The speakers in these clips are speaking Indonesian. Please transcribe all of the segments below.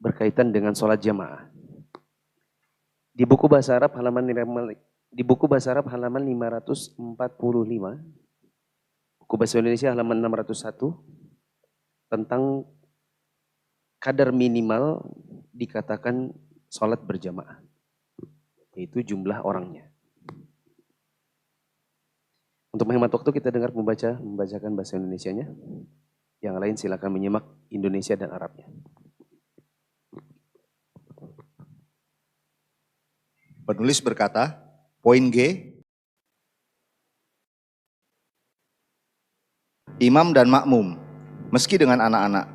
berkaitan dengan sholat jamaah. Di buku bahasa Arab halaman 545, buku bahasa Indonesia halaman 601, tentang kadar minimal dikatakan sholat berjamaah, yaitu jumlah orangnya. Untuk menghemat waktu kita dengar membacakan bahasa Indonesianya. Yang lain silakan menyimak Indonesia dan Arabnya. Penulis berkata, poin G, imam dan makmum, meski dengan anak-anak,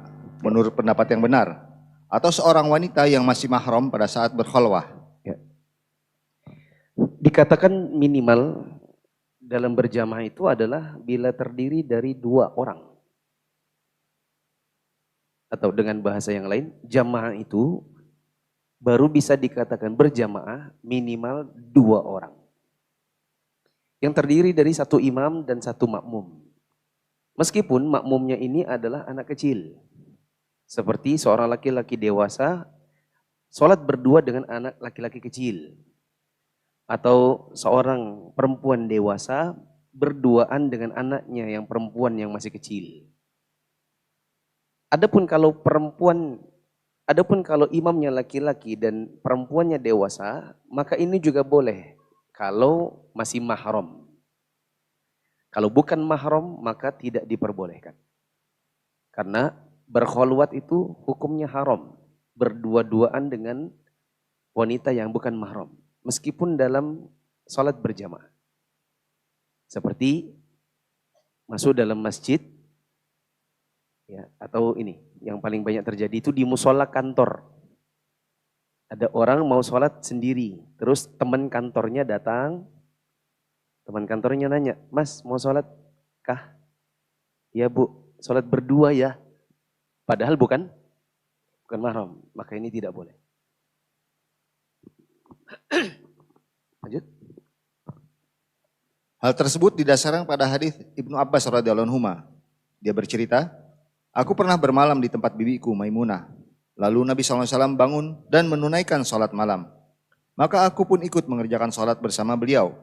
menurut pendapat yang benar, atau seorang wanita yang masih mahram pada saat berkhalwah. Ya. Dikatakan minimal dalam berjamaah itu adalah bila terdiri dari 2 orang. Atau dengan bahasa yang lain, jamaah itu baru bisa dikatakan berjamaah minimal 2 orang. Yang terdiri dari 1 imam dan 1 makmum. Meskipun makmumnya ini adalah anak kecil. Seperti seorang laki-laki dewasa sholat berdua dengan anak laki-laki kecil. Atau seorang perempuan dewasa berduaan dengan anaknya yang perempuan yang masih kecil. Adapun kalau imamnya laki-laki dan perempuannya dewasa, maka ini juga boleh kalau masih mahram. Kalau bukan mahram, maka tidak diperbolehkan. Karena berkholwat itu hukumnya haram, berdua-duaan dengan wanita yang bukan mahram, meskipun dalam sholat berjamaah. Seperti masuk dalam masjid, ya, atau ini yang paling banyak terjadi itu di musola kantor. Ada orang mau sholat sendiri, terus teman kantornya datang, teman kantornya nanya, "Mas, mau sholat kah?" "Ya Bu, sholat berdua ya." Padahal bukan mahram, maka ini tidak boleh. Lanjut. Hal tersebut didasarkan pada hadis Ibnu Abbas radhiyallahu anhu. Dia bercerita, aku pernah bermalam di tempat bibiku Maimunah. Lalu Nabi SAW bangun dan menunaikan sholat malam. Maka aku pun ikut mengerjakan sholat bersama beliau.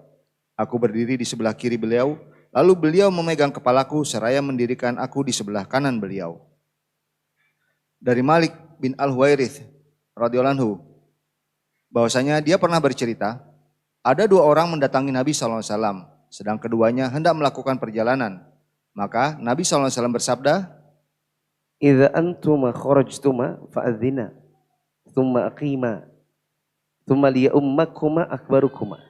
Aku berdiri di sebelah kiri beliau, lalu beliau memegang kepalaku seraya mendirikan aku di sebelah kanan beliau. Dari Malik bin Al-Huwairith radhiyallahu anhu, bahwasanya dia pernah bercerita, ada 2 orang mendatangi Nabi SAW, sedang keduanya hendak melakukan perjalanan. Maka Nabi SAW bersabda, "Idza antuma kharajtuma fa'adzina, tsumma aqima, tsumma liyummakuma akbarukuma."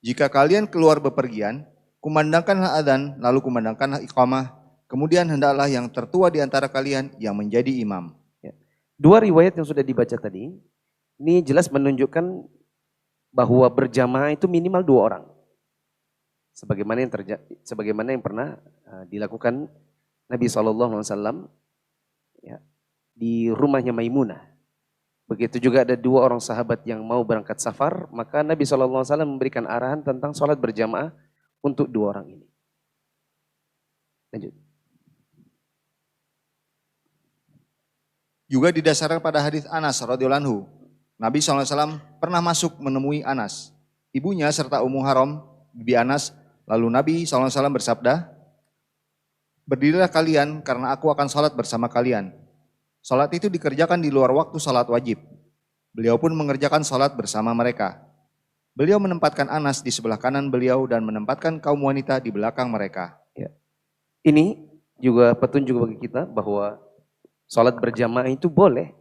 jika kalian keluar bepergian, kumandangkanlah adzan, lalu kumandangkanlah iqamah, kemudian hendaklah yang tertua di antara kalian yang menjadi imam. Ya. 2 riwayat yang sudah dibaca tadi, ini jelas menunjukkan bahwa berjamaah itu minimal 2 orang. Sebagaimana yang pernah dilakukan Nabi SAW ya, di rumahnya Maimunah. Begitu juga ada 2 orang sahabat yang mau berangkat safar, maka Nabi SAW memberikan arahan tentang sholat berjamaah untuk 2 orang ini. Lanjut. Juga didasarkan pada hadis Anas radhiyallahu anhu, Nabi SAW pernah masuk menemui Anas, ibunya serta Ummu Haram, bibi Anas. Lalu Nabi SAW bersabda, berdirilah kalian karena aku akan sholat bersama kalian. Sholat itu dikerjakan di luar waktu sholat wajib. Beliau pun mengerjakan sholat bersama mereka. Beliau menempatkan Anas di sebelah kanan beliau dan menempatkan kaum wanita di belakang mereka. Ya. Ini juga petunjuk bagi kita bahwa sholat berjamaah itu boleh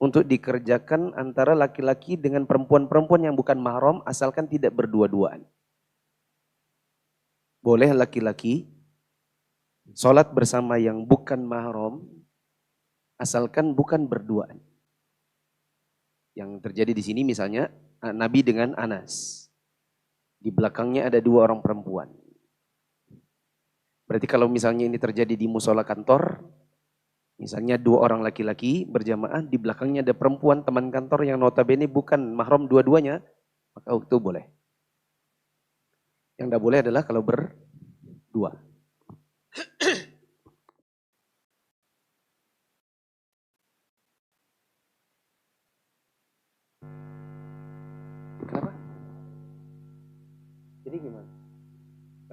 untuk dikerjakan antara laki-laki dengan perempuan-perempuan yang bukan mahram asalkan tidak berdua-duaan. Boleh laki-laki sholat bersama yang bukan mahram asalkan bukan berduaan. Yang terjadi di sini misalnya Nabi dengan Anas. Di belakangnya ada 2 orang perempuan. Berarti kalau misalnya ini terjadi di musola kantor, misalnya 2 orang laki-laki berjamaah, di belakangnya ada perempuan teman kantor yang notabene bukan mahram dua-duanya, maka itu boleh. Yang tidak boleh adalah kalau berdua.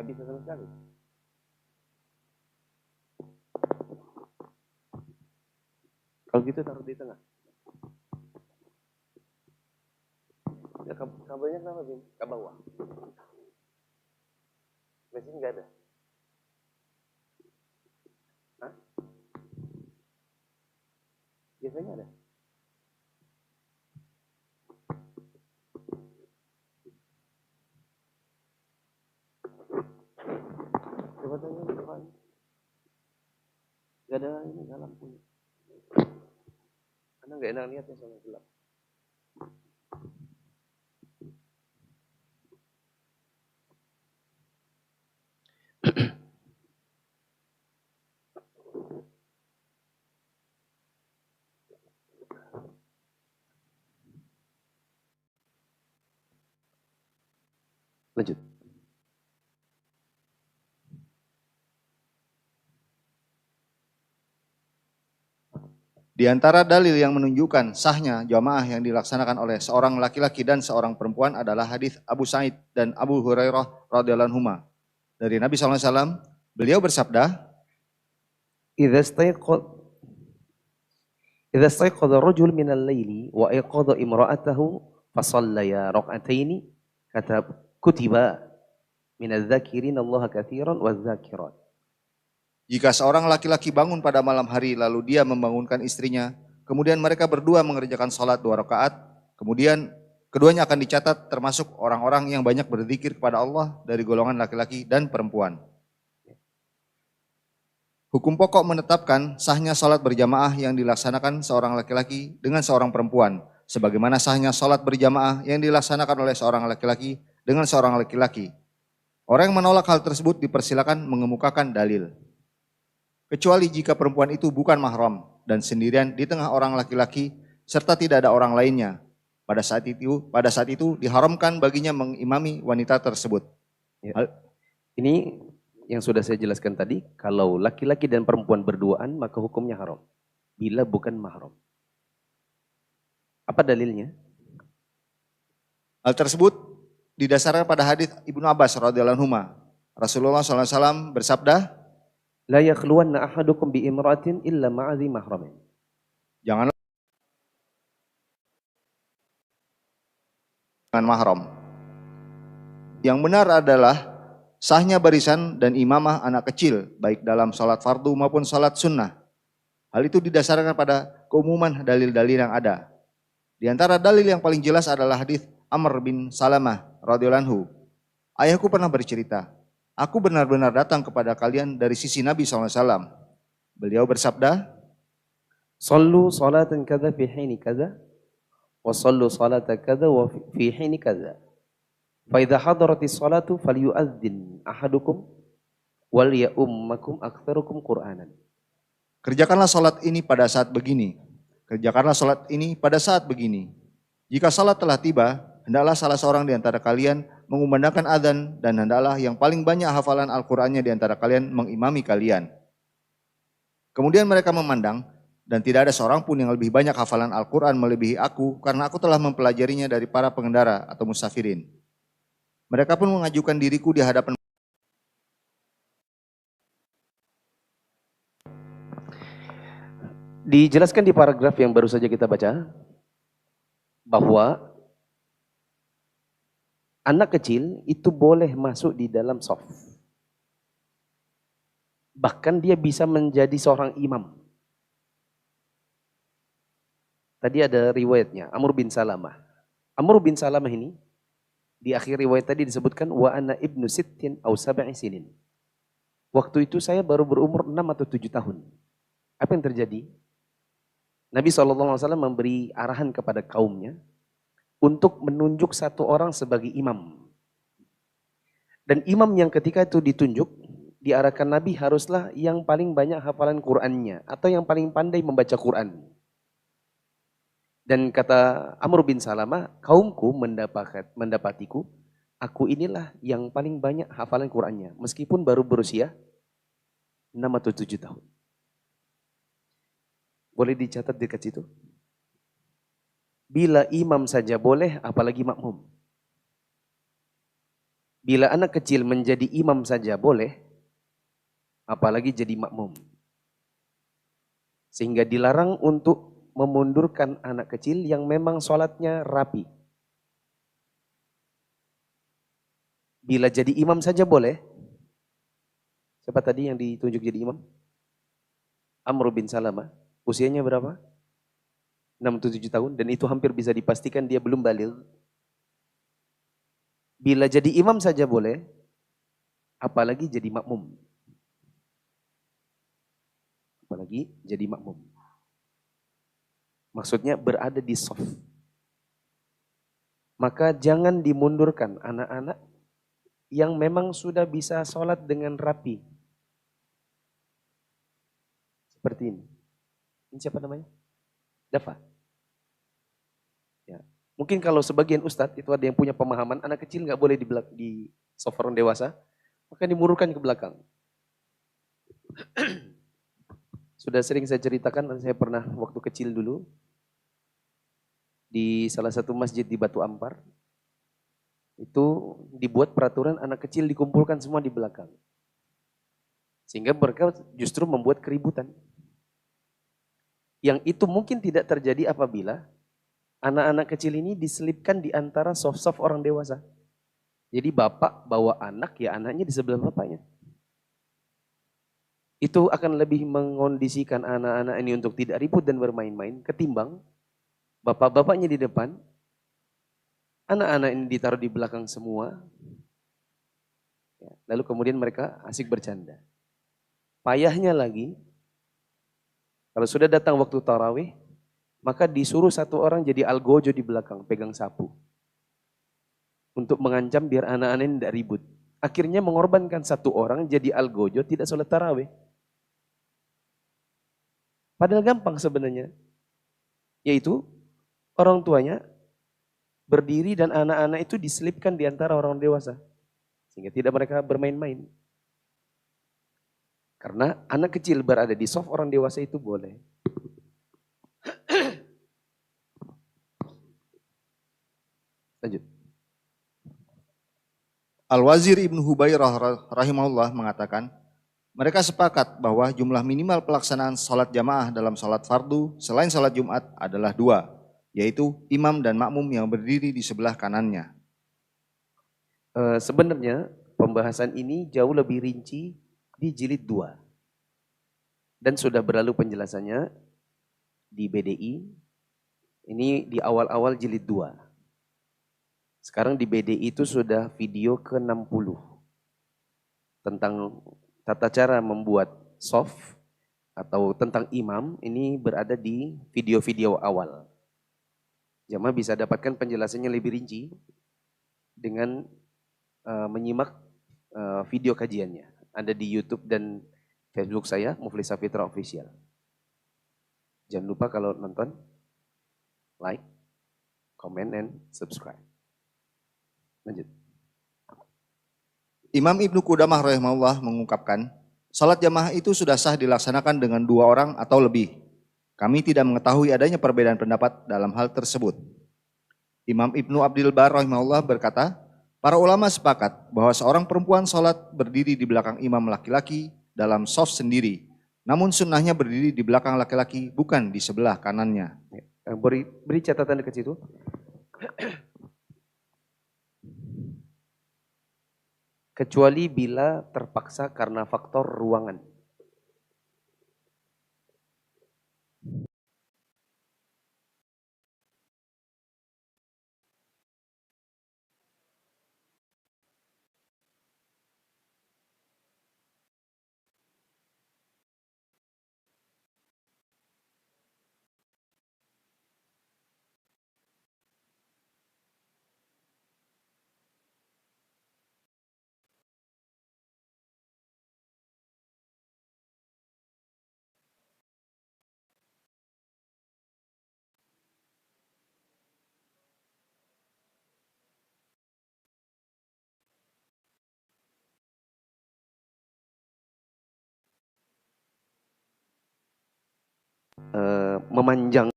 bisa sama sekali. Kalau gitu taruh di tengah. Ya, kabelnya kenapa, Bin? Ke bawah. Mesin nggak ada. Hah? Biasanya ada. Coba tanya Pak. Nggak ada ini nggak lampu. Karena nggak enak lihatnya sama gelap. Lanjut. Di antara dalil yang menunjukkan sahnya jamaah yang dilaksanakan oleh seorang laki-laki dan seorang perempuan adalah hadis Abu Sa'id dan Abu Hurairah radhiyallahu anhuma. Dari Nabi SAW, beliau bersabda, Idza stayqadha ar-rajul min al-laili wa ayqadha imra'atahu fa shallaya rak'ataini kutiba min adz-dzakirin Allah katsiran wadz-dzakirat. jika seorang laki-laki bangun pada malam hari lalu dia membangunkan istrinya, kemudian mereka berdua mengerjakan sholat 2 rakaat, kemudian keduanya akan dicatat termasuk orang-orang yang banyak berzikir kepada Allah dari golongan laki-laki dan perempuan. Hukum pokok menetapkan sahnya sholat berjamaah yang dilaksanakan seorang laki-laki dengan seorang perempuan, sebagaimana sahnya sholat berjamaah yang dilaksanakan oleh seorang laki-laki dengan seorang laki-laki. Orang yang menolak hal tersebut dipersilakan mengemukakan dalil. Kecuali jika perempuan itu bukan mahram dan sendirian di tengah orang laki-laki serta tidak ada orang lainnya. Pada saat itu diharamkan baginya mengimami wanita tersebut. Ya. Ini yang sudah saya jelaskan tadi, kalau laki-laki dan perempuan berduaan maka hukumnya haram. Bila bukan mahram. Apa dalilnya? Hal tersebut didasarkan pada hadis Ibnu Abbas radhiyallahu anhu. Rasulullah SAW bersabda, La yakhluwanna ahadukum bi imra'atin illa ma'adhi mahramin. janganlah dengan mahram. Yang benar adalah sahnya barisan dan imamah anak kecil, baik dalam salat fardu maupun salat sunnah. Hal itu didasarkan pada keumuman dalil-dalil yang ada. Di antara dalil yang paling jelas adalah hadis Amr bin Salamah radhiyallahu anhu. Ayahku pernah bercerita, aku benar-benar datang kepada kalian dari sisi Nabi SAW. Beliau bersabda, Sallu salatan kadza fi hini kadza wa sallu salata kadza wa fi hini kadza. Fa idza hadaratis salatu falyu'adzin ahadukum wal ya'ummakum aktsarukum Qur'anan. kerjakanlah salat ini pada saat begini. Kerjakanlah salat ini pada saat begini. Jika salat telah tiba, hendaklah salah seorang di antara kalian mengumandangkan adzan dan hendaklah yang paling banyak hafalan Al-Qur'annya di antara kalian mengimami kalian. Kemudian mereka memandang dan tidak ada seorang pun yang lebih banyak hafalan Al-Qur'an melebihi aku karena aku telah mempelajarinya dari para pengendara atau musafirin. Mereka pun mengajukan diriku di hadapan. Dijelaskan di paragraf yang baru saja kita baca bahwa anak kecil itu boleh masuk di dalam shaf. Bahkan dia bisa menjadi seorang imam. Tadi ada riwayatnya, Amr bin Salamah. Amr bin Salamah ini, di akhir riwayat tadi disebutkan, wa ana ibnu sittin au sab'i sinin. Waktu itu saya baru berumur 6 atau 7 tahun. Apa yang terjadi? Nabi SAW memberi arahan kepada kaumnya untuk menunjuk satu orang sebagai imam. Dan imam yang ketika itu ditunjuk, diarahkan Nabi haruslah yang paling banyak hafalan Qur'annya atau yang paling pandai membaca Qur'an. Dan kata Amr bin Salamah, kaumku mendapatiku, aku inilah yang paling banyak hafalan Qur'annya, meskipun baru berusia 6 atau 7 tahun. Boleh dicatat dekat situ? Bila imam saja boleh, apalagi makmum. Bila anak kecil menjadi imam saja boleh, apalagi jadi makmum. Sehingga dilarang untuk memundurkan anak kecil yang memang sholatnya rapi. Bila jadi imam saja boleh. Siapa tadi yang ditunjuk jadi imam? Amr bin Salamah. Usianya berapa? 67 tahun. Dan itu hampir bisa dipastikan dia belum baligh. Bila jadi imam saja boleh, apalagi jadi makmum. Apalagi jadi makmum. Maksudnya berada di shaf. Maka jangan dimundurkan anak-anak yang memang sudah bisa sholat dengan rapi. Seperti ini. Ini siapa namanya? Dafa. Ya. Mungkin kalau sebagian ustadz itu ada yang punya pemahaman anak kecil nggak boleh di shaf orang dewasa, maka dimundurkan ke belakang. Sudah sering saya ceritakan, saya pernah waktu kecil dulu di salah satu masjid di Batu Ampar, itu dibuat peraturan anak kecil dikumpulkan semua di belakang. Sehingga mereka justru membuat keributan. Yang itu mungkin tidak terjadi apabila anak-anak kecil ini diselipkan di antara soft-soft orang dewasa. Jadi bapak bawa anak, ya anaknya di sebelah bapaknya. Itu akan lebih mengondisikan anak-anak ini untuk tidak ribut dan bermain-main ketimbang bapak-bapaknya di depan, anak-anak ini ditaruh di belakang semua, lalu kemudian mereka asik bercanda. Payahnya lagi, kalau sudah datang waktu tarawih, maka disuruh satu orang jadi algojo di belakang, pegang sapu. Untuk mengancam biar anak-anak ini tidak ribut. Akhirnya mengorbankan satu orang jadi algojo, tidak sholat tarawih. Padahal gampang sebenarnya. Yaitu orang tuanya berdiri dan anak-anak itu diselipkan di antara orang dewasa. Sehingga tidak mereka bermain-main. Karena anak kecil berada di soft orang dewasa itu boleh. Lanjut. Al-Wazir Ibnu Hubairah rahimahullah mengatakan, mereka sepakat bahwa jumlah minimal pelaksanaan salat jamaah dalam salat fardu selain salat Jumat adalah 2, yaitu imam dan makmum yang berdiri di sebelah kanannya. Sebenarnya pembahasan ini jauh lebih rinci di jilid 2. Dan sudah berlalu penjelasannya di BDI, ini di awal-awal jilid 2. Sekarang di BDI itu sudah video ke-60 tentang tata cara membuat soft atau tentang imam, ini berada di video-video awal. Jamaah bisa dapatkan penjelasannya lebih rinci dengan menyimak video kajiannya. Ada di YouTube dan Facebook saya, Muflis Safitra Official. Jangan lupa kalau nonton, like, comment, and subscribe. Lanjut. Imam Ibnu Qudamah rahimahullah mengungkapkan, salat jamaah itu sudah sah dilaksanakan dengan 2 orang atau lebih. Kami tidak mengetahui adanya perbedaan pendapat dalam hal tersebut. Imam Ibnu Abdil Bar rahimahullah berkata, para ulama sepakat bahwa seorang perempuan salat berdiri di belakang imam laki-laki dalam shaf sendiri. Namun sunnahnya berdiri di belakang laki-laki, bukan di sebelah kanannya. Beri catatan dekat situ. Kecuali bila terpaksa karena faktor ruangan. Memanjang.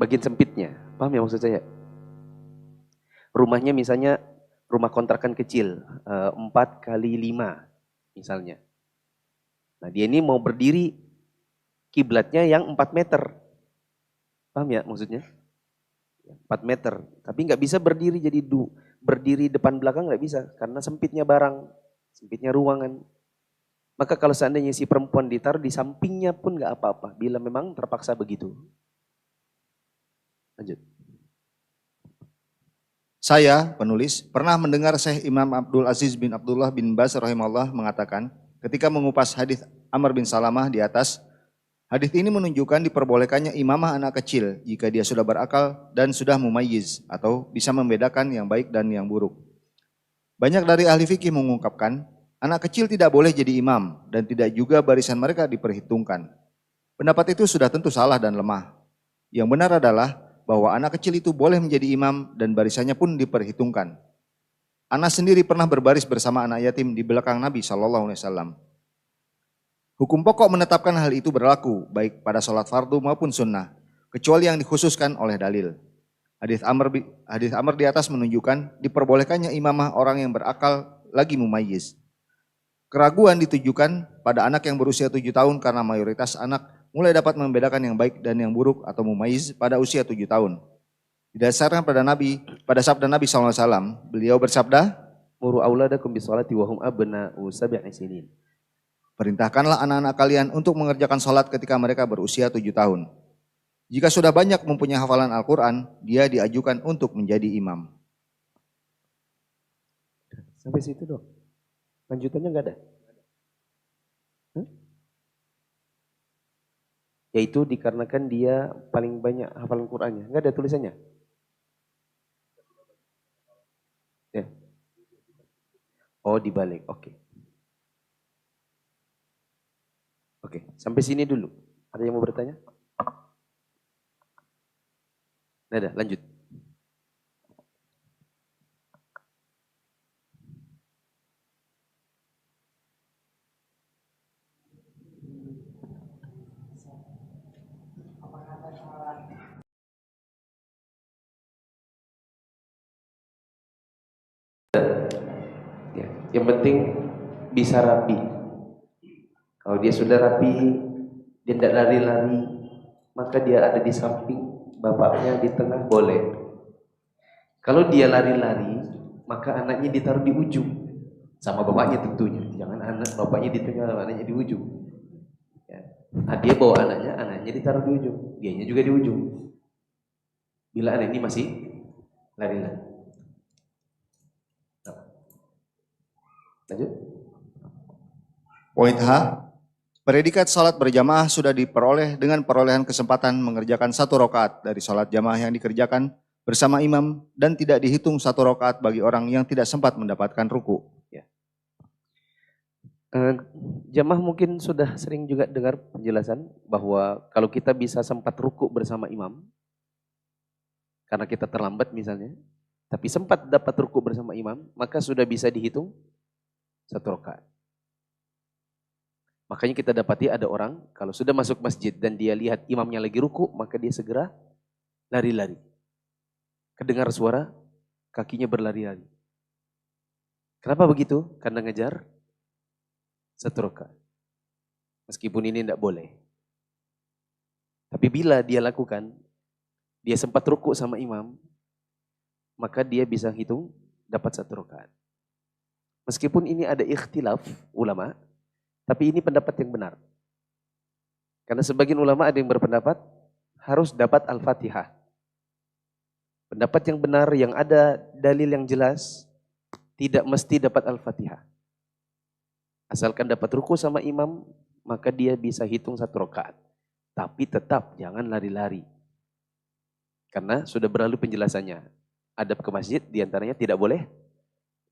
bagian sempitnya. Paham ya maksud saya? Rumahnya misalnya rumah kontrakan kecil, 4 kali 5 misalnya. Nah dia ini mau berdiri kiblatnya yang 4 meter. Paham ya maksudnya? 4 meter. Tapi nggak bisa berdiri jadi berdiri depan belakang nggak bisa. Karena sempitnya barang, sempitnya ruangan. Maka kalau seandainya si perempuan ditaruh di sampingnya pun nggak apa-apa. Bila memang terpaksa begitu. Lanjut. Saya, penulis, pernah mendengar Syekh Imam Abdul Aziz bin Abdullah bin Baz rahimahullah mengatakan, ketika mengupas hadis Amr bin Salamah di atas, hadis ini menunjukkan diperbolehkannya imamah anak kecil jika dia sudah berakal dan sudah mumayyiz atau bisa membedakan yang baik dan yang buruk. Banyak dari ahli fikih mengungkapkan, anak kecil tidak boleh jadi imam dan tidak juga barisan mereka diperhitungkan. Pendapat itu sudah tentu salah dan lemah. Yang benar adalah bahwa anak kecil itu boleh menjadi imam dan barisannya pun diperhitungkan. Anas sendiri pernah berbaris bersama anak yatim di belakang Nabi SAW. Hukum pokok menetapkan hal itu berlaku baik pada sholat fardu maupun sunnah, kecuali yang dikhususkan oleh dalil. Hadis Amr di atas menunjukkan diperbolehkannya imamah orang yang berakal lagi mumayyiz. Keraguan ditujukan pada anak yang berusia 7 tahun karena mayoritas anak mulai dapat membedakan yang baik dan yang buruk atau mumayyiz pada usia 7 tahun. Didasarkan pada sabda Nabi SAW, beliau bersabda, Muru auladakum bisolati wa hum abna'u sab'i sinin. perintahkanlah anak-anak kalian untuk mengerjakan sholat ketika mereka berusia 7 tahun. Jika sudah banyak mempunyai hafalan Al-Quran, dia diajukan untuk menjadi imam. Sampai situ dong. Lanjutannya nggak ada? Yaitu dikarenakan dia paling banyak hafalan Qur'annya. Nggak ada tulisannya? Ya. Oh dibalik, oke. Oke, sampai sini dulu. Ada yang mau bertanya? Nggak ada, lanjut. Ya, yang penting bisa rapi. Kalau dia sudah rapi, dia tidak lari-lari, maka dia ada di samping, bapaknya di tengah boleh. Kalau dia lari-lari, maka anaknya ditaruh di ujung, sama bapaknya tentunya. Jangan anak bapaknya di tengah, anaknya di ujung. Ya. Nah, dia bawa anaknya ditaruh di ujung, dianya juga di ujung. Bila anak ini masih lari-lari. Lanjut. Poin H, predikat salat berjamaah sudah diperoleh dengan perolehan kesempatan mengerjakan 1 rakaat dari salat jamaah yang dikerjakan bersama imam dan tidak dihitung 1 rakaat bagi orang yang tidak sempat mendapatkan ruku. Ya. Jamaah mungkin sudah sering juga dengar penjelasan bahwa kalau kita bisa sempat ruku bersama imam, karena kita terlambat misalnya, tapi sempat dapat ruku bersama imam, maka sudah bisa dihitung 1 rakaat. Makanya kita dapati ada orang, kalau sudah masuk masjid dan dia lihat imamnya lagi ruku, maka dia segera lari-lari. Kedengar suara, kakinya berlari-lari. Kenapa begitu? Karena ngejar 1 rakaat. Meskipun ini tidak boleh. Tapi bila dia lakukan, dia sempat ruku sama imam, maka dia bisa hitung dapat 1 rakaat. Meskipun ini ada ikhtilaf ulama, tapi ini pendapat yang benar. Karena sebagian ulama ada yang berpendapat harus dapat Al-Fatihah. Pendapat yang benar yang ada dalil yang jelas tidak mesti dapat Al-Fatihah. Asalkan dapat ruku sama imam, maka dia bisa hitung 1 rakaat. Tapi tetap jangan lari-lari. Karena sudah berlalu penjelasannya. Adab ke masjid diantaranya tidak boleh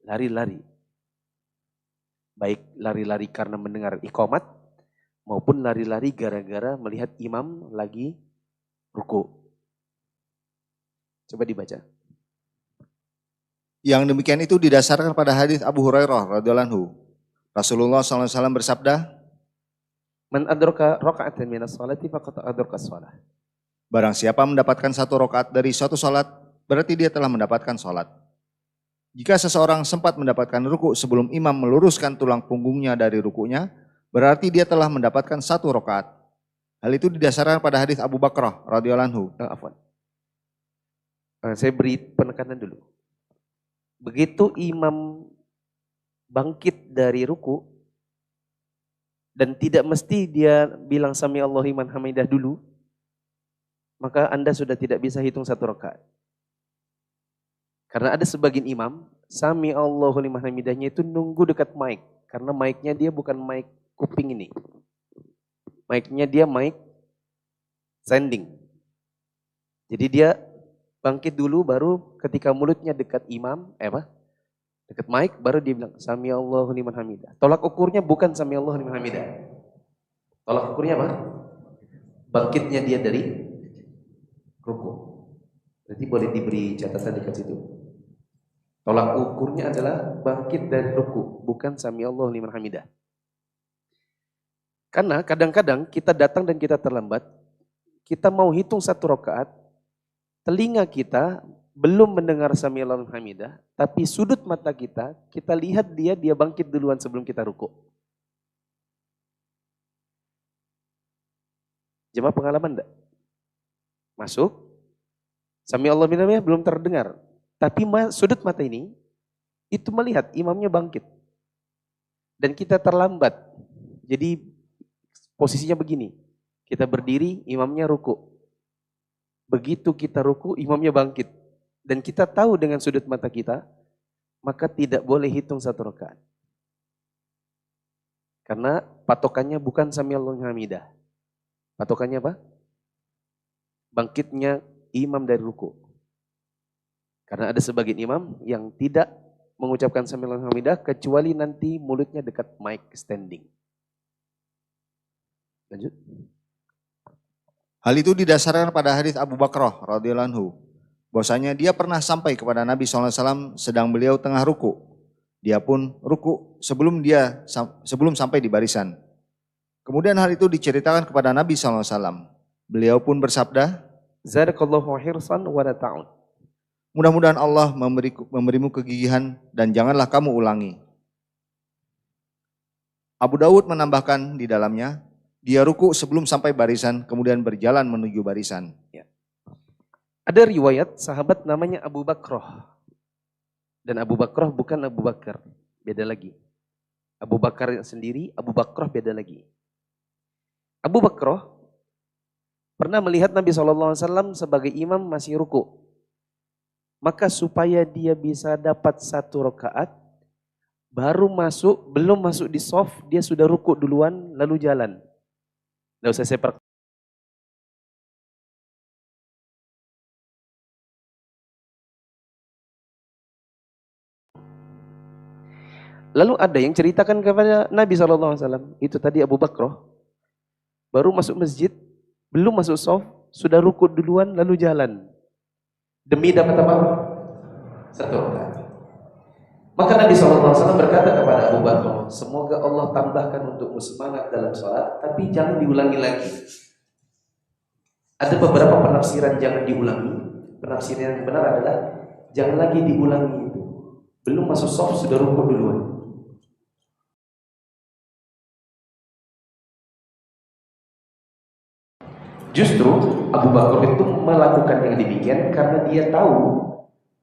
lari-lari. Baik lari-lari karena mendengar iqamat maupun lari-lari gara-gara melihat imam lagi ruku. Coba dibaca. Yang demikian itu didasarkan pada hadis Abu Hurairah radhiyallahu anhu. Rasulullah SAW bersabda, Man adraka raka'atan minas salati faqad adraka shalah. Barang siapa mendapatkan 1 rakaat dari suatu salat, berarti dia telah mendapatkan salat. Jika seseorang sempat mendapatkan ruku sebelum imam meluruskan tulang punggungnya dari rukunya, berarti dia telah mendapatkan 1 rakaat. Hal itu didasarkan pada hadis Abu Bakrah radhiyallahu anhu. Afwan. Saya beri penekanan dulu. Begitu imam bangkit dari ruku, dan tidak mesti dia bilang sami Allahu liman hamidah dulu, maka Anda sudah tidak bisa hitung 1 rakaat. Karena ada sebagian imam, sami Allahu liman hamidahnya itu nunggu dekat mic. Karena mic-nya dia bukan mic kuping ini. Mic-nya dia mic standing. Jadi dia bangkit dulu, baru ketika mulutnya dekat imam, dekat mic, baru dia bilang sami Allahu liman hamidah. Tolak ukurnya bukan sami Allahu liman hamidah. Tolak ukurnya apa? Bangkitnya dia dari ruku. Berarti boleh diberi catatan dekat situ. Tolak ukurnya adalah bangkit dari ruku, bukan sami Allahu liman hamidah. Karena kadang-kadang kita datang dan kita terlambat, kita mau hitung 1 rakaat, telinga kita belum mendengar sami Allahu liman hamidah, tapi sudut mata kita lihat dia bangkit duluan sebelum kita ruku. Jemaah pengalaman enggak? Masuk, sami Allahu liman hamidah belum terdengar. Tapi sudut mata ini, itu melihat imamnya bangkit. Dan kita terlambat. Jadi posisinya begini. Kita berdiri, imamnya ruku. Begitu kita ruku, imamnya bangkit. Dan kita tahu dengan sudut mata kita, maka tidak boleh hitung 1 rakaat. Karena patokannya bukan sami Allahu liman hamidah. Patokannya apa? Bangkitnya imam dari ruku. Karena ada sebagian imam yang tidak mengucapkan sami Allahu liman hamidah kecuali nanti mulutnya dekat mic standing. Lanjut. Hal itu didasarkan pada hadis Abu Bakrah radhiyallahu anhu. Bahwasanya dia pernah sampai kepada Nabi SAW sedang beliau tengah ruku. Dia pun ruku sebelum sampai di barisan. Kemudian hal itu diceritakan kepada Nabi SAW. Beliau pun bersabda, Zadakallahu hirsan wa la ta'ud. Mudah-mudahan Allah memberimu kegigihan dan janganlah kamu ulangi. Abu Dawud menambahkan di dalamnya, dia ruku sebelum sampai barisan, kemudian berjalan menuju barisan. Ya. Ada riwayat sahabat namanya Abu Bakrah. Dan Abu Bakrah bukan Abu Bakar, beda lagi. Abu Bakar sendiri, Abu Bakrah beda lagi. Abu Bakrah pernah melihat Nabi SAW sebagai imam masih ruku. Maka supaya dia bisa dapat 1 rakaat, belum masuk di shaf, dia sudah ruku duluan lalu jalan. Nggak usah saya perkenalkan. Lalu ada yang ceritakan kepada Nabi SAW, itu tadi Abu Bakrah, baru masuk masjid, belum masuk shaf, sudah ruku duluan lalu jalan. Demi dapat apa? 1 rakaat. Maka Nabi SAW berkata kepada Abu Bakar, semoga Allah tambahkan untukmu semangat dalam sholat, tapi jangan diulangi lagi. Ada beberapa penafsiran jangan diulangi. Penafsiran yang benar adalah jangan lagi diulangi itu. Belum masuk shaf sudah rukuk duluan. Justru Abu Bakar itu melakukan yang demikian karena dia tahu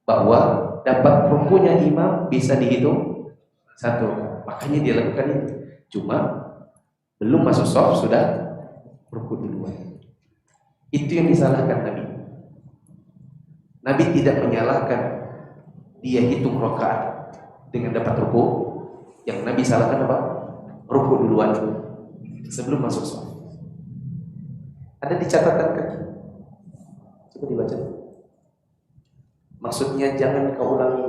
bahwa dapat rukunya imam bisa dihitung 1. Makanya dia lakukan itu. Cuma belum masuk shaf sudah ruku duluan. Itu yang disalahkan Nabi. Nabi tidak menyalahkan dia hitung rakaat dengan dapat ruku. Yang Nabi salahkan apa? Ruku duluan sebelum masuk shaf. Ada di catatan kaki. Coba dibaca. Maksudnya jangan kau ulangi.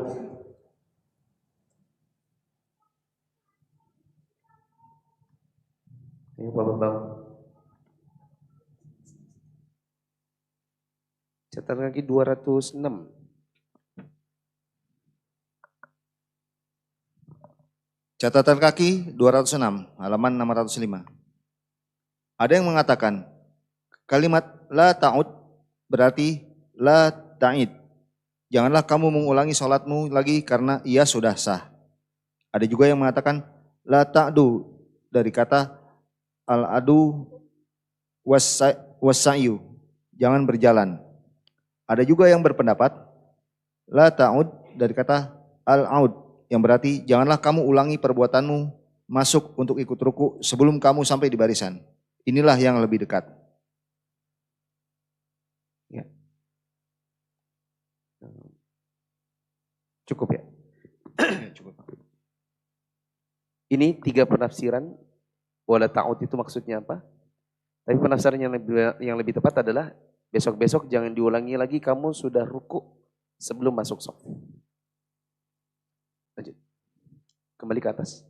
Ayo Pak Bambang. Catatan kaki 206. Catatan kaki 206, halaman 605. Ada yang mengatakan, kalimat la ta'ud berarti la ta'id. Janganlah kamu mengulangi sholatmu lagi karena ia sudah sah. Ada juga yang mengatakan la ta'du dari kata al-adu wassa'yu. Jangan berjalan. Ada juga yang berpendapat la ta'ud dari kata al-aud yang berarti janganlah kamu ulangi perbuatanmu masuk untuk ikut ruku sebelum kamu sampai di barisan. Inilah yang lebih dekat. Ya. Cukup ya? Cukup. Ini 3 penafsiran. Wala ta'ud itu maksudnya apa? Tapi penafsiran yang lebih tepat adalah besok-besok jangan diulangi lagi kamu sudah ruku sebelum masuk shaf. Lanjut. Kembali ke atas.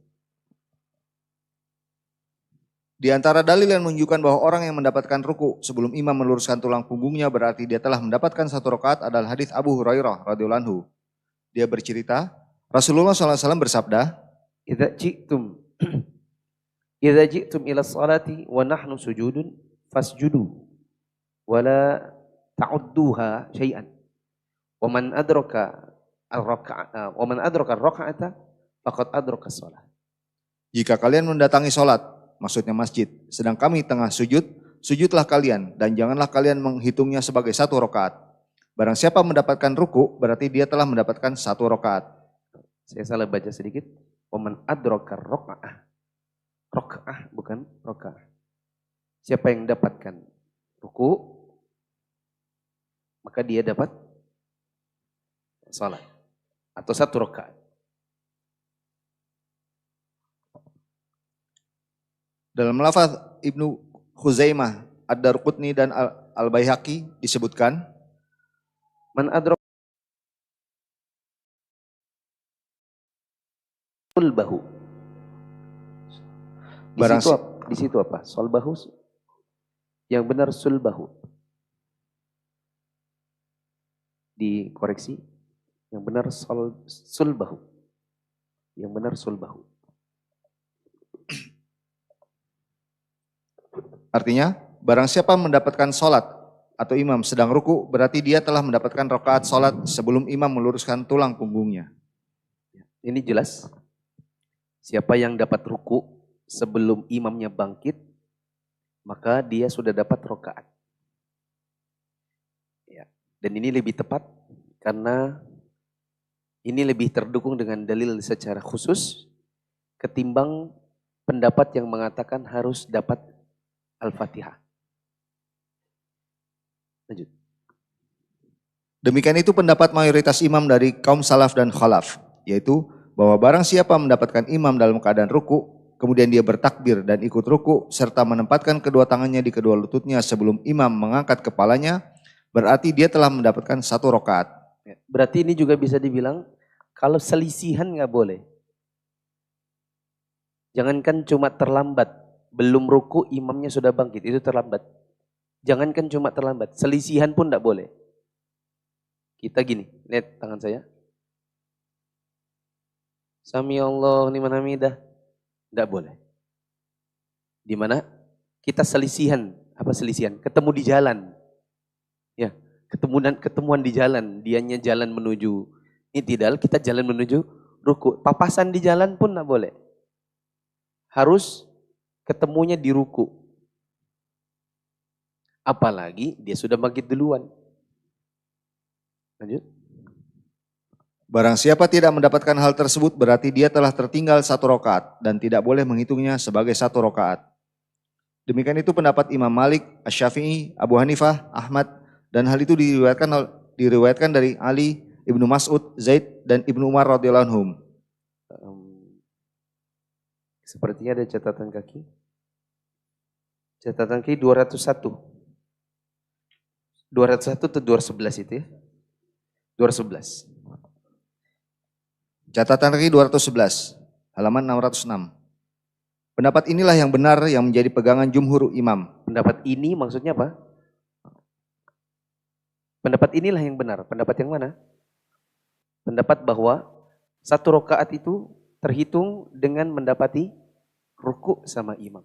Di antara dalil yang menunjukkan bahwa orang yang mendapatkan ruku sebelum imam meluruskan tulang punggungnya berarti dia telah mendapatkan 1 rakaat adalah hadis Abu Hurairah radhiyallahu anhu. Dia bercerita, Rasulullah SAW bersabda, Idza ji'tum ila salati wa nahnu sujudun fasjudu wa la ta'udduha syai'an. Wa man adraka ar-raka'ata faqad adraka as-shalah. jika kalian mendatangi sholat, maksudnya masjid, sedang kami tengah sujud, sujudlah kalian dan janganlah kalian menghitungnya sebagai 1 rakaat. Barang siapa mendapatkan ruku, berarti dia telah mendapatkan 1 rakaat. Saya salah baca sedikit. Waman adraka roka'ah. Roka'ah bukan roka'ah. Siapa yang dapatkan ruku, maka dia dapat salat. Atau 1 rakaat. Dalam lafaz Ibnu Khuzaimah, Ad-Darqutni dan Al-Baihaqi disebutkan, Man adraka sulbahu. Di situ apa? Sulbahu. Yang benar sulbahu. Dikoreksi. Yang benar sulbahu. Yang benar sulbahu. Artinya, barang siapa mendapatkan sholat atau imam sedang ruku, berarti dia telah mendapatkan rakaat sholat sebelum imam meluruskan tulang punggungnya. Ini jelas. Siapa yang dapat ruku sebelum imamnya bangkit, maka dia sudah dapat rakaat. Ya. Dan ini lebih tepat karena ini lebih terdukung dengan dalil secara khusus ketimbang pendapat yang mengatakan harus dapat Al-Fatihah. Lanjut. Demikian itu pendapat mayoritas imam dari kaum salaf dan khalaf, yaitu bahwa barang siapa mendapatkan imam dalam keadaan ruku, kemudian dia bertakbir dan ikut ruku, serta menempatkan kedua tangannya di kedua lututnya sebelum imam mengangkat kepalanya, berarti dia telah mendapatkan 1 rakaat. Berarti ini juga bisa dibilang, kalau selisihan nggak boleh. Jangankan cuma terlambat. Belum ruku imamnya sudah bangkit, itu terlambat. Jangankan cuma terlambat, selisihan pun tidak boleh. Kita gini, lihat tangan saya. Sami Allah liman hamidah. Tidak boleh. Di mana? Kita selisihan. Apa selisihan? Ketemu di jalan. Ya, ketemuan di jalan. Dianya jalan menuju i'tidal, kita jalan menuju ruku. Papasan di jalan pun tidak boleh. Harus ketemunya di ruku. Apalagi dia sudah bangkit duluan. Lanjut. Barang siapa tidak mendapatkan hal tersebut berarti dia telah tertinggal 1 rakaat dan tidak boleh menghitungnya sebagai 1 rakaat. Demikian itu pendapat Imam Malik, Asy-Syafi'i, Abu Hanifah, Ahmad, dan hal itu diriwayatkan dari Ali, Ibnu Mas'ud, Zaid, dan Ibnu Umar radhiyallahu anhum. Sepertinya ada catatan kaki. Catatan kaki 201. 201 atau 211 itu ya? 211. Catatan kaki 211, halaman 606. Pendapat inilah yang benar yang menjadi pegangan jumhur imam. Pendapat ini maksudnya apa? Pendapat inilah yang benar. Pendapat yang mana? Pendapat bahwa 1 rakaat itu terhitung dengan mendapati ruku sama imam.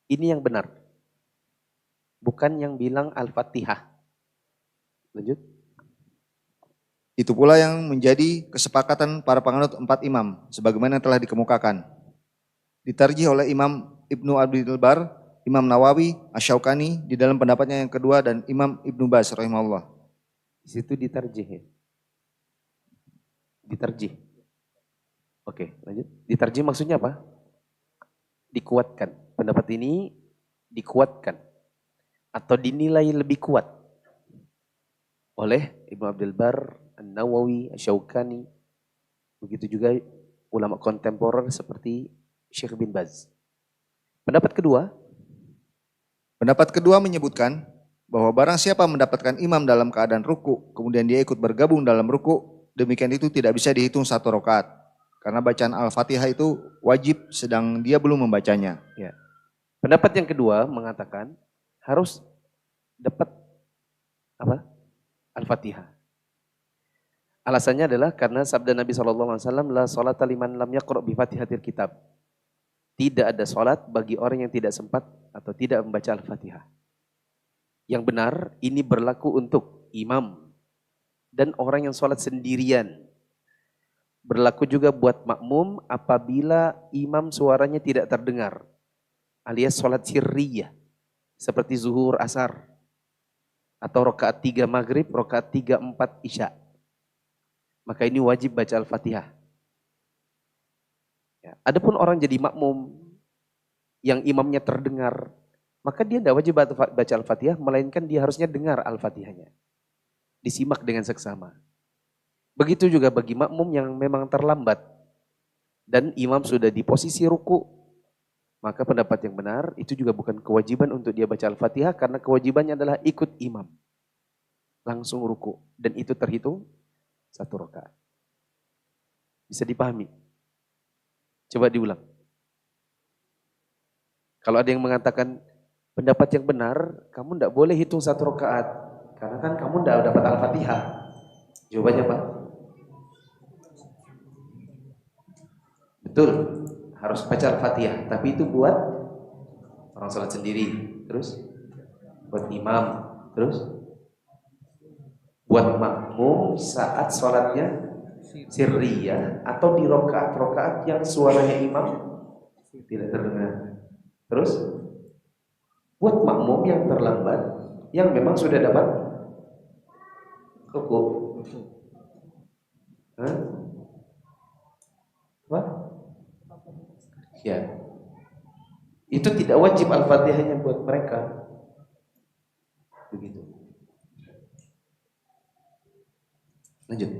Ini yang benar. Bukan yang bilang Al-Fatihah. Lanjut. Itu pula yang menjadi kesepakatan para penganut 4 imam, sebagaimana telah dikemukakan. Ditarjih oleh Imam Ibnu Abdul Bar, Imam Nawawi, Asy-Syaukani di dalam pendapatnya yang kedua, dan Imam Ibnu Baz rahimahullah. Di situ ditarjih ya. Ditarjih. Oke, lanjut. Ditarjih maksudnya apa? Dikuatkan. Pendapat ini dikuatkan atau dinilai lebih kuat oleh Ibnu Abdul Bar, An-Nawawi, Asy-Syaukani. Begitu juga ulama kontemporer seperti Syekh bin Baz. Pendapat kedua Menyebutkan bahwa barang siapa mendapatkan imam dalam keadaan ruku, kemudian dia ikut bergabung dalam ruku, demikian itu tidak bisa dihitung 1 rakaat. Karena bacaan Al-Fatihah itu wajib sedang dia belum membacanya. Ya. Pendapat yang kedua mengatakan harus dapat apa? Al-Fatihah. Alasannya adalah karena sabda Nabi SAW, la sholata liman lam yaqra' bi Fatihatil Kitab. Tidak ada sholat bagi orang yang tidak sempat atau tidak membaca Al-Fatihah. Yang benar, ini berlaku untuk imam dan orang yang sholat sendirian. Berlaku juga buat makmum apabila imam suaranya tidak terdengar, alias sholat sirriyah, seperti zuhur, asar, atau rakaat 3 maghrib, rakaat 3, 4 isya. Maka ini wajib baca Al-Fatihah. Ya. Adapun orang jadi makmum yang imamnya terdengar, maka dia tidak wajib baca Al-Fatihah, melainkan dia harusnya dengar Al-Fatihahnya. Disimak dengan seksama. Begitu juga bagi makmum yang memang terlambat dan imam sudah di posisi ruku, maka pendapat yang benar itu juga bukan kewajiban untuk dia baca Al-Fatihah, karena kewajibannya adalah ikut imam. Langsung ruku, dan itu terhitung 1 rakaat. Bisa dipahami? Coba diulang. Kalau ada yang mengatakan pendapat yang benar, kamu tidak boleh hitung 1 rakaat, karena kan kamu tidak dapat Al-Fatihah. Jawabannya apa? Betul, harus baca Al-Fatihah, tapi itu buat orang salat sendiri, terus buat imam, terus buat makmum saat sholatnya sirriyah atau di rakaat-rakaat yang suaranya imam tidak terdengar. Terus buat makmum yang terlambat, yang memang sudah dapat ruku. Apa? Ya. Itu tidak wajib Al-Fatihahnya buat mereka. Begitu. Lanjut.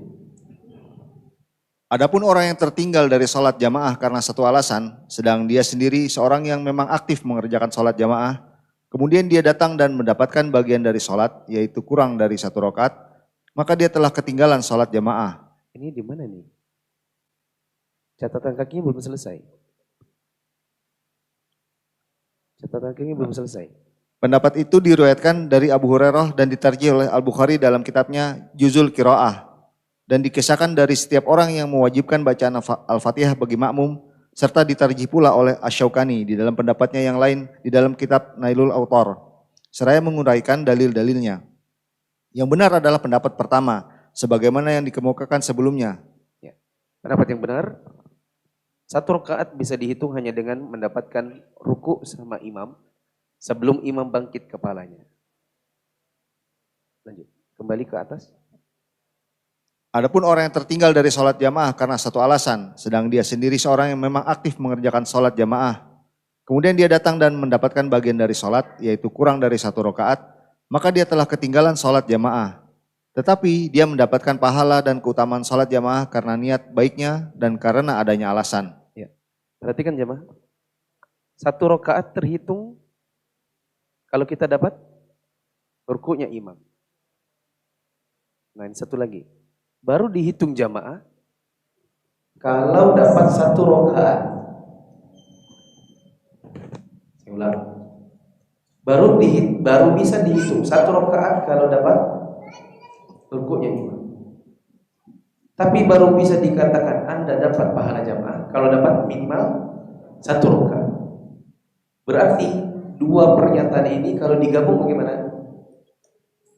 Adapun orang yang tertinggal dari sholat jamaah karena satu alasan, sedang dia sendiri seorang yang memang aktif mengerjakan sholat jamaah, kemudian dia datang dan mendapatkan bagian dari sholat, yaitu kurang dari 1 rakaat, maka dia telah ketinggalan sholat jamaah. Ini di mana nih? Catatan kakinya belum selesai. Catatan kakinya belum selesai. Pendapat itu diriwayatkan dari Abu Hurairah dan ditarjih oleh Al-Bukhari dalam kitabnya Juzul Qiraah, dan dikisahkan dari setiap orang yang mewajibkan bacaan Al-Fatihah bagi makmum, serta ditarjih pula oleh Asy-Syaukani di dalam pendapatnya yang lain di dalam kitab Nailul Autar, seraya menguraikan dalil-dalilnya. Yang benar adalah pendapat pertama, sebagaimana yang dikemukakan sebelumnya. Ya. Pendapat yang benar, 1 rakaat bisa dihitung hanya dengan mendapatkan ruku sama imam sebelum imam bangkit kepalanya. Lanjut, kembali ke atas. Adapun orang yang tertinggal dari sholat jamaah karena satu alasan, sedang dia sendiri seorang yang memang aktif mengerjakan sholat jamaah, kemudian dia datang dan mendapatkan bagian dari sholat, yaitu kurang dari 1 rakaat, maka dia telah ketinggalan sholat jamaah. Tetapi dia mendapatkan pahala dan keutamaan sholat jamaah karena niat baiknya dan karena adanya alasan. Ya. Perhatikan jamaah, 1 rakaat terhitung kalau kita dapat rukunya imam. Nah ini satu lagi. Baru dihitung jamaah kalau dapat 1 rakaat. Saya ulang. Baru bisa dihitung 1 rakaat kalau dapat rukunya imam. Tapi baru bisa dikatakan Anda dapat pahala jamaah kalau dapat minimal 1 rakaat. Berarti 2 pernyataan ini kalau digabung bagaimana?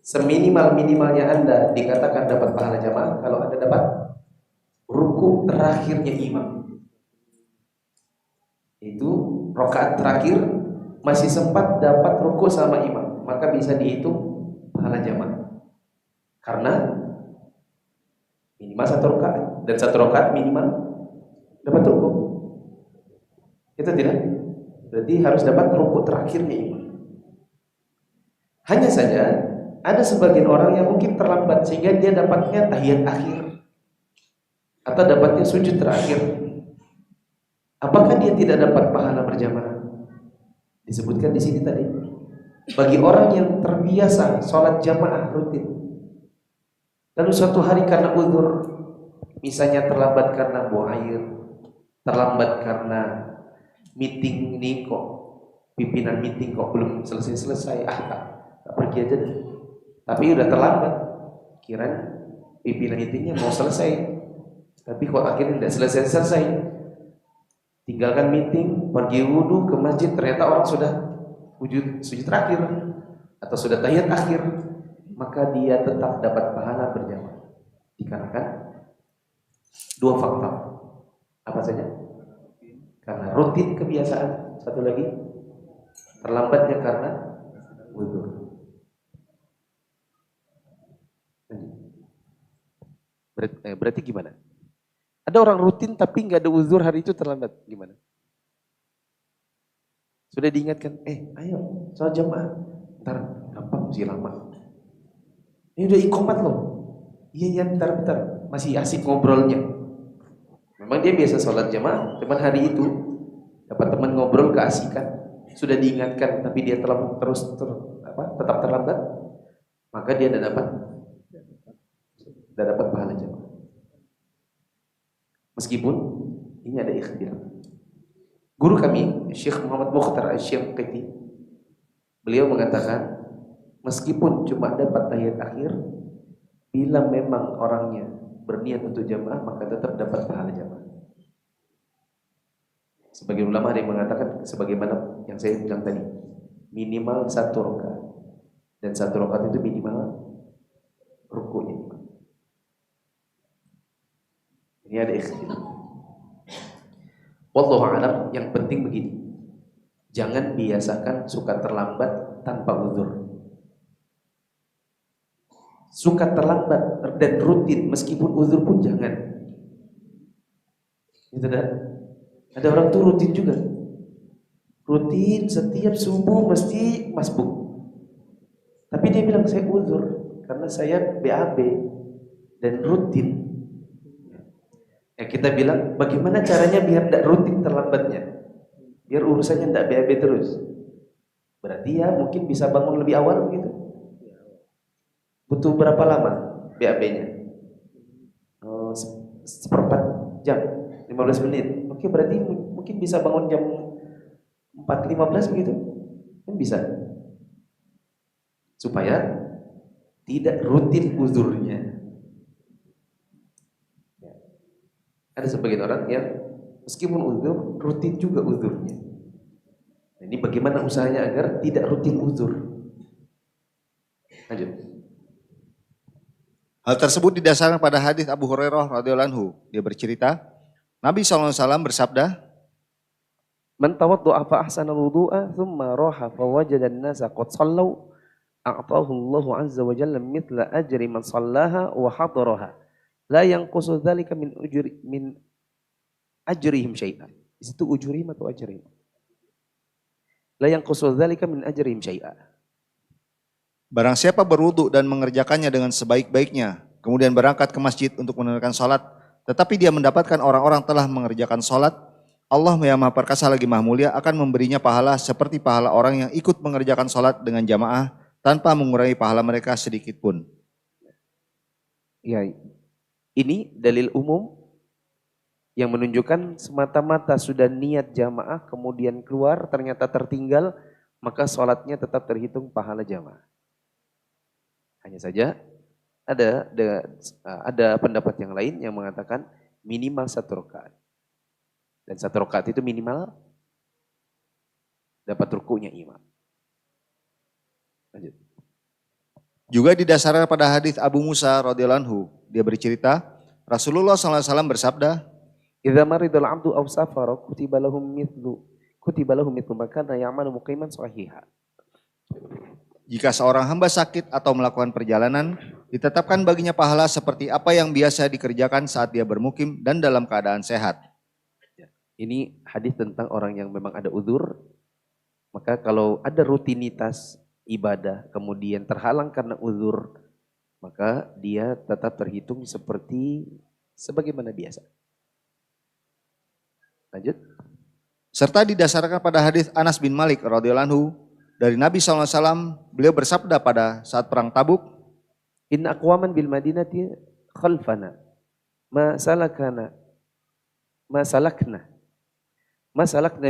Seminimal-minimalnya Anda dikatakan dapat pahala jamaah kalau Anda dapat ruku terakhirnya imam. Itu rakaat terakhir masih sempat dapat ruku sama imam, maka bisa dihitung pahala jamaah. Karena minimal satu rakaat dan satu rakaat minimal dapat ruku. Itu tidak? Berarti harus dapat ruku terakhirnya imam. Hanya saja ada sebagian orang yang mungkin terlambat sehingga dia dapatnya tahiyat akhir atau dapatnya sujud terakhir. Apakah dia tidak dapat pahala berjamaah? Disebutkan di sini tadi. Bagi orang yang terbiasa sholat jamaah rutin, lalu suatu hari karena uzur, misalnya terlambat karena buang air, terlambat karena meeting ini kok, pimpinan meeting kok belum selesai-selesai, tak pergi aja deh. Tapi udah terlambat, kira pimpinan meetingnya mau selesai, tapi kok akhirnya tidak selesai-selesai. Tinggalkan meeting, pergi wudhu ke masjid, ternyata orang sudah sujud terakhir atau sudah tahiyat akhir, maka dia tetap dapat pahala berjamaah. Dikarenakan dua faktor. Apa saja? Karena rutin kebiasaan, satu lagi terlambatnya karena wudhu. Berarti gimana? Ada orang rutin tapi nggak ada uzur hari itu terlambat, gimana? Sudah diingatkan, ayo sholat jamaah, ntar gampang sih lama. Ini udah ikomat loh. Iya bentar, masih asik ngobrolnya. Memang dia biasa sholat jamaah, cuman hari itu dapat teman ngobrol keasikan, sudah diingatkan tapi dia tetap terlambat, maka dia tidak dapat pahala jamaah. Meskipun ini ada ikhtilaf. Guru kami, Syekh Muhammad Mukhtar Asy-Syinqiti, beliau mengatakan, meskipun cuma dapat tahiyat akhir, bila memang orangnya berniat untuk jamaah, maka tetap dapat pahala jamaah. Sebagian ulama ada yang mengatakan, sebagaimana yang saya bilang tadi, minimal satu rakaat, dan satu rakaat itu minimal rukunya. Ini ada ikhtilaf. Wallahu a'lam, yang penting begini. Jangan biasakan suka terlambat tanpa uzur. Suka terlambat dan rutin meskipun uzur pun jangan. Itu dah. Ada orang tuh rutin juga. Rutin setiap subuh mesti masbuk. Tapi dia bilang saya uzur karena saya BAB dan rutin. Ya kita bilang bagaimana caranya biar tidak rutin terlambatnya, biar urusannya tidak BAB terus. Berarti ya mungkin bisa bangun lebih awal begitu. Butuh berapa lama BAB-nya? Seperempat jam, 15 menit. Oke, berarti mungkin bisa bangun jam 4.15 begitu, kan bisa. Supaya tidak rutin uzurnya. Ada sebagian orang yang meskipun uzur, rutin juga uzurnya. Ini bagaimana usahanya agar tidak rutin uzur? Lanjut. Hal tersebut didasarkan pada hadis Abu Hurairah radhiyallahu anhu. Dia bercerita, Nabi SAW bersabda, Man tawaddu'a fa ahsana wudu'a thumma raha fa wajada an-nasa qad sallu a'tahu Allahu 'azza wa jalla mithla ajri man sallaha wa hadaraha. La yanqusu dzalika min ajrihim syai'an. Di situ ujurihim atau ajrihim? La yanqusu dzalika min ajrihim syai'an. barang siapa berwudu dan mengerjakannya dengan sebaik-baiknya, kemudian berangkat ke masjid untuk menunaikan salat, tetapi dia mendapatkan orang-orang telah mengerjakan salat, Allah yang Maha Perkasa lagi Maha Mulia akan memberinya pahala seperti pahala orang yang ikut mengerjakan salat dengan jamaah tanpa mengurangi pahala mereka sedikit pun. Ya, ini dalil umum yang menunjukkan semata-mata sudah niat jamaah kemudian keluar ternyata tertinggal, maka sholatnya tetap terhitung pahala jamaah. Hanya saja ada pendapat yang lain yang mengatakan minimal satu rakaat. Dan satu rakaat itu minimal dapat rukunya imam. Lanjut. Juga didasarkan pada hadis Abu Musa radhiyallahu anhu, dia bercerita, Rasulullah SAW bersabda, Idza maridul 'abdu aw safara kutiba lahum mithlu ma kana ya'malu muqiman sahiha. jika seorang hamba sakit atau melakukan perjalanan, ditetapkan baginya pahala seperti apa yang biasa dikerjakan saat dia bermukim dan dalam keadaan sehat. Ini hadis tentang orang yang memang ada uzur, maka kalau ada rutinitas ibadah kemudian terhalang karena uzur, maka dia tetap terhitung seperti sebagaimana biasa. Lanjut. Serta didasarkan pada hadis Anas bin Malik radhiyallahu anhu dari Nabi SAW, beliau bersabda pada saat perang Tabuk, Inna aqwaman bil madinati khalfana ma salakna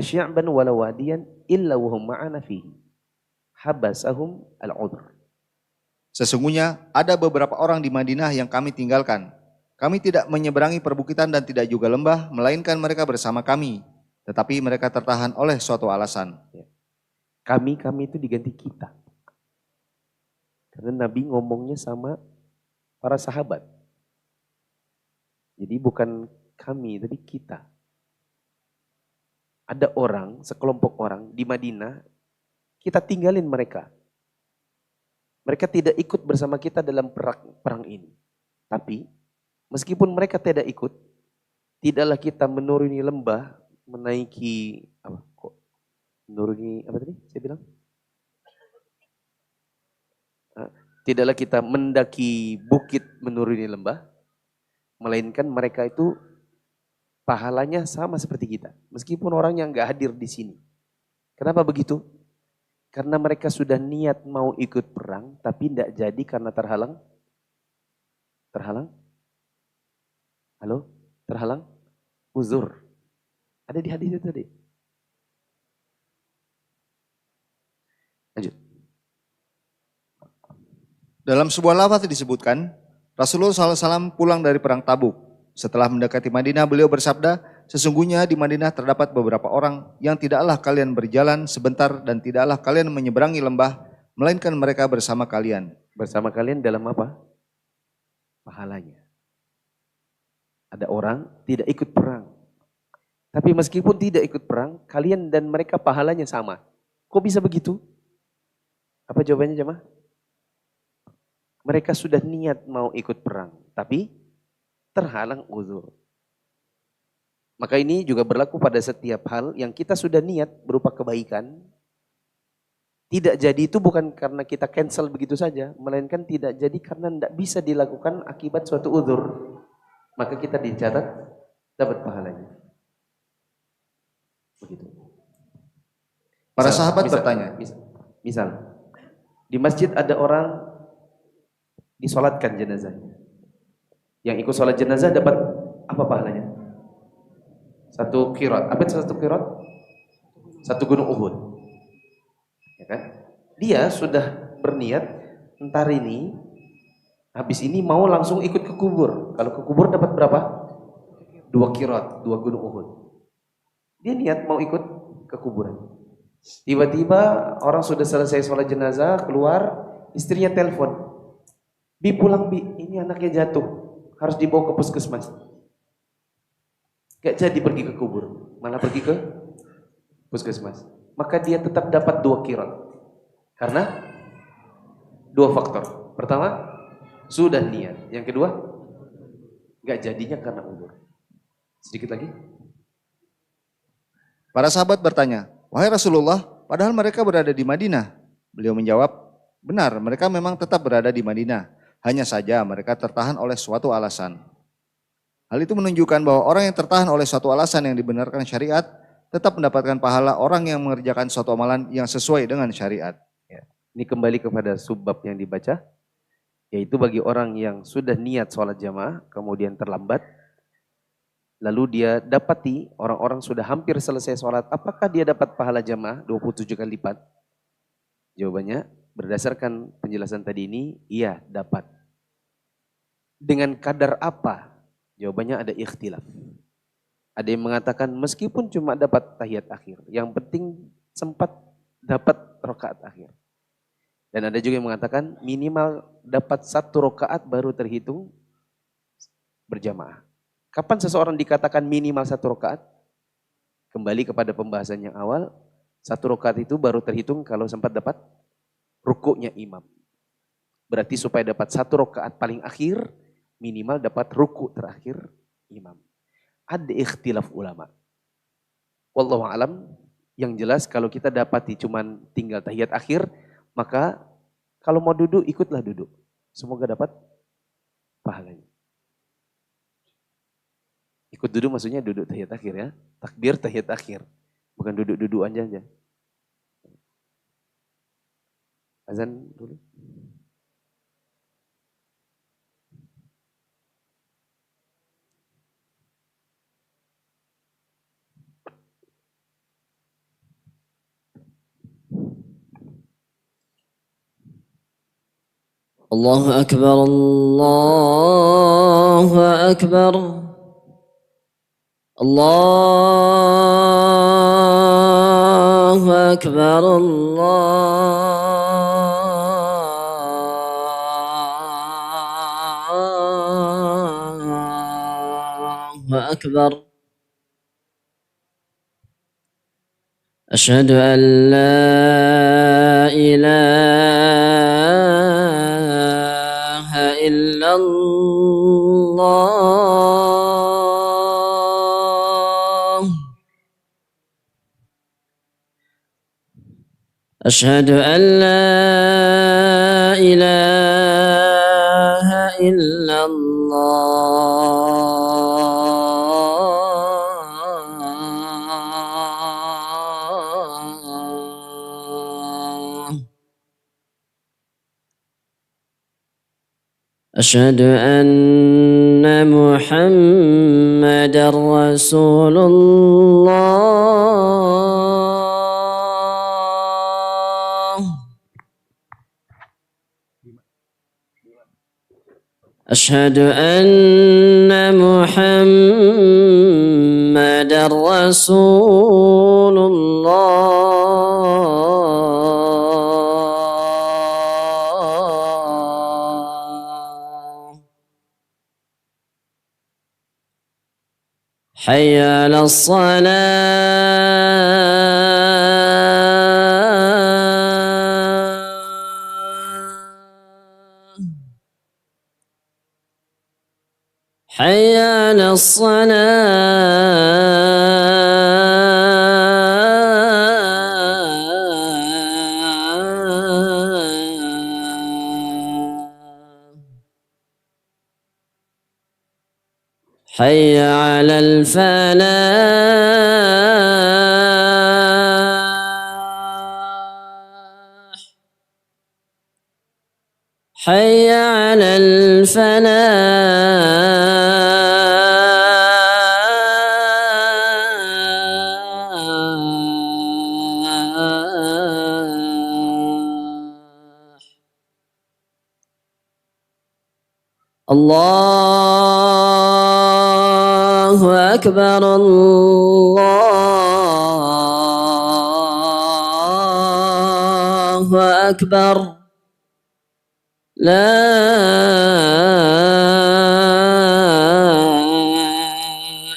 syi'ban wala wadiyan illa wa hum ma'ana fihi habasahum al-udhr. sesungguhnya ada beberapa orang di Madinah yang kami tinggalkan. Kami tidak menyeberangi perbukitan dan tidak juga lembah, melainkan mereka bersama kami. Tetapi mereka tertahan oleh suatu alasan. Kami itu diganti kita. Karena Nabi ngomongnya sama para sahabat. Jadi bukan kami, tapi kita. Ada orang, sekelompok orang di Madinah, kita tinggalin mereka. Mereka tidak ikut bersama kita dalam perang ini. Tapi meskipun mereka tidak ikut, tidaklah kita menuruni lembah, menaiki apa kok? Menuruni apa tadi? Saya bilang? Tidaklah kita mendaki bukit menuruni lembah, melainkan mereka itu pahalanya sama seperti kita. Meskipun orang yang nggak hadir di sini. Kenapa begitu? Karena mereka sudah niat mau ikut perang, tapi tidak jadi karena terhalang. Terhalang? Halo? Terhalang? Uzur. Ada di hadis itu tadi. Lanjut. Dalam sebuah lafaz disebutkan, Rasulullah SAW pulang dari perang Tabuk. Setelah mendekati Madinah, beliau bersabda, sesungguhnya di Madinah terdapat beberapa orang yang tidaklah kalian berjalan sebentar dan tidaklah kalian menyeberangi lembah, melainkan mereka bersama kalian. Bersama kalian dalam apa? Pahalanya. Ada orang tidak ikut perang. Tapi meskipun tidak ikut perang, kalian dan mereka pahalanya sama. Kok bisa begitu? Apa jawabannya jemaah? Mereka sudah niat mau ikut perang, tapi terhalang uzur. Maka ini juga berlaku pada setiap hal yang kita sudah niat berupa kebaikan. Tidak jadi itu bukan karena kita cancel begitu saja, melainkan tidak jadi karena tidak bisa dilakukan akibat suatu uzur. Maka kita dicatat dapat pahalanya. Begitu. Para sahabat bertanya. Misal, di masjid ada orang disolatkan jenazahnya. Yang ikut sholat jenazah dapat apa pahalanya? Satu qirat. Apa itu satu qirat? Satu gunung Uhud. Ya kan? Dia sudah berniat entar ini habis ini mau langsung ikut ke kubur. Kalau ke kubur dapat berapa? 2 qirat, 2 gunung Uhud. Dia niat mau ikut ke kuburan. Tiba-tiba orang sudah selesai sholat jenazah, keluar, istrinya telepon. Bi pulang Bi, ini anaknya jatuh, harus dibawa ke puskesmas. Gak jadi pergi ke kubur, malah pergi ke puskesmas. Maka dia tetap dapat 2 qirat. Karena 2 faktor. Pertama, sudah niat. Yang kedua, gak jadinya karena uzur. Sedikit lagi. Para sahabat bertanya, wahai Rasulullah, padahal mereka berada di Madinah. Beliau menjawab, benar, mereka memang tetap berada di Madinah. Hanya saja mereka tertahan oleh suatu alasan. Hal itu menunjukkan bahwa orang yang tertahan oleh suatu alasan yang dibenarkan syariat tetap mendapatkan pahala orang yang mengerjakan suatu amalan yang sesuai dengan syariat. Ya. Ini kembali kepada subbab yang dibaca, yaitu bagi orang yang sudah niat sholat jamaah, kemudian terlambat, lalu dia dapati orang-orang sudah hampir selesai sholat, apakah dia dapat pahala jamaah 27 kali lipat? Jawabannya, berdasarkan penjelasan tadi ini, iya dapat. Dengan kadar apa? Jawabannya ada ikhtilaf. Ada yang mengatakan meskipun cuma dapat tahiyat akhir, yang penting sempat dapat rakaat akhir. Dan ada juga yang mengatakan minimal dapat 1 rakaat baru terhitung berjamaah. Kapan seseorang dikatakan minimal 1 rakaat? Kembali kepada pembahasan yang awal, 1 rakaat itu baru terhitung kalau sempat dapat rukuknya imam. Berarti supaya dapat 1 rakaat paling akhir, minimal dapat rukuk terakhir imam. Ada ikhtilaf ulama. Wallahu alam, yang jelas kalau kita dapati cuman tinggal tahiyat akhir, maka kalau mau duduk, ikutlah duduk. Semoga dapat pahalanya. Ikut duduk maksudnya duduk tahiyat akhir ya. Takbir tahiyat akhir. Bukan duduk-duduk aja. Azan dulu. الله أكبر الله أكبر الله أكبر الله أكبر أشهد أن لا إله إلا الله أشهد أن لا إله إلا الله أشهد أن محمدا رسول الله أشهد أن محمدا رسول الله حي على الصلاة حي على الصلاة حي على الفلاح حي على الفلاح الله أكبر الله أكبر لا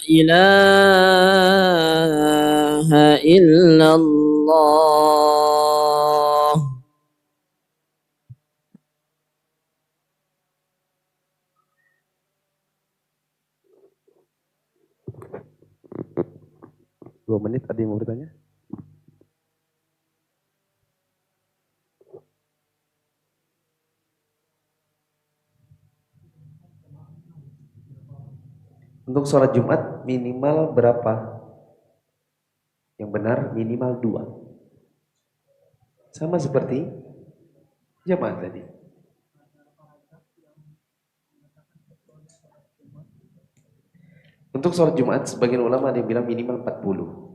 إله إلا الله 2 menit, ada yang mau bertanya? Untuk sholat Jumat minimal berapa? Yang benar minimal 2. Sama seperti jamaah tadi. Untuk sholat Jumat sebagian ulama ada yang bilang minimal 40.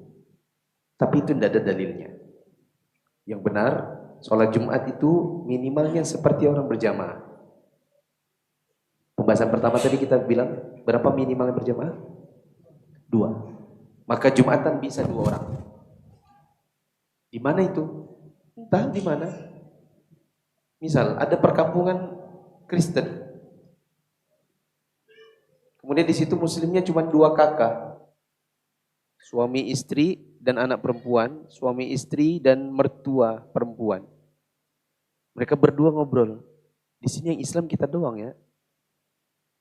Tapi itu tidak ada dalilnya. Yang benar sholat Jumat itu minimalnya seperti orang berjamaah. Pembahasan pertama tadi kita bilang berapa minimalnya berjamaah? 2. Maka Jumatan bisa 2 orang. Di mana itu? Entah di mana. Misal ada perkampungan Kristen. Kemudian di situ muslimnya cuma 2 kakak. Suami istri dan anak perempuan, suami istri dan mertua perempuan. Mereka berdua ngobrol. Di sini yang Islam kita doang ya.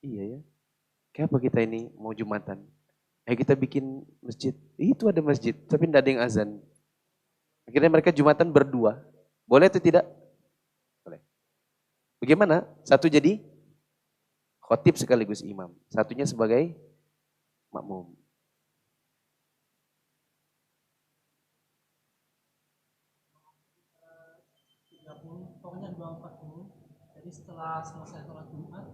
Iya ya. Kayak apa kita ini mau Jumatan? Ayo kita bikin masjid. Itu ada masjid, tapi tidak ada yang azan. Akhirnya mereka Jumatan berdua. Boleh atau tidak? Boleh. Bagaimana? Satu jadi khotib sekaligus imam. Satunya sebagai makmum. Pokoknya 240. Jadi setelah selesai sholat Jumat,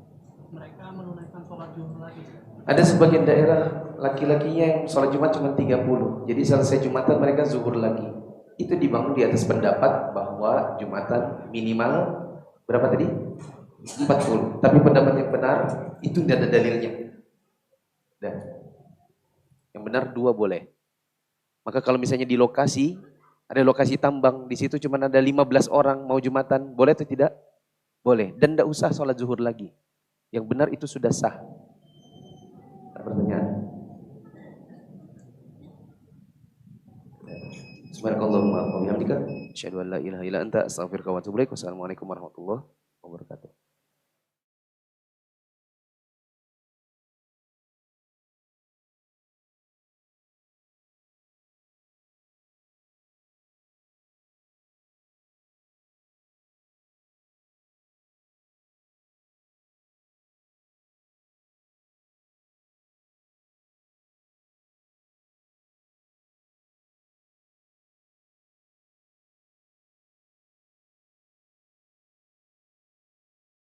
mereka menunaikan sholat Jumat lagi. Ada sebagian daerah laki-lakinya yang sholat Jumat cuma 30. Jadi selesai Jumatan mereka zuhur lagi. Itu dibangun di atas pendapat bahwa Jumatan minimal berapa tadi? 40. Tapi pendapat yang benar itu tidak ada dalilnya. Dan yang benar 2 boleh. Maka kalau misalnya di lokasi, ada lokasi tambang, di situ cuma ada 15 orang mau Jumatan, boleh atau tidak? Boleh. Dan tidak usah sholat zuhur lagi. Yang benar itu sudah sah. Ada pertanyaan? Subhanakallahumma wa bihamdika asyhadu an la ilaha illa anta astaghfiruka wa atubu ilaik. Wassalamualaikum warahmatullahi wabarakatuh.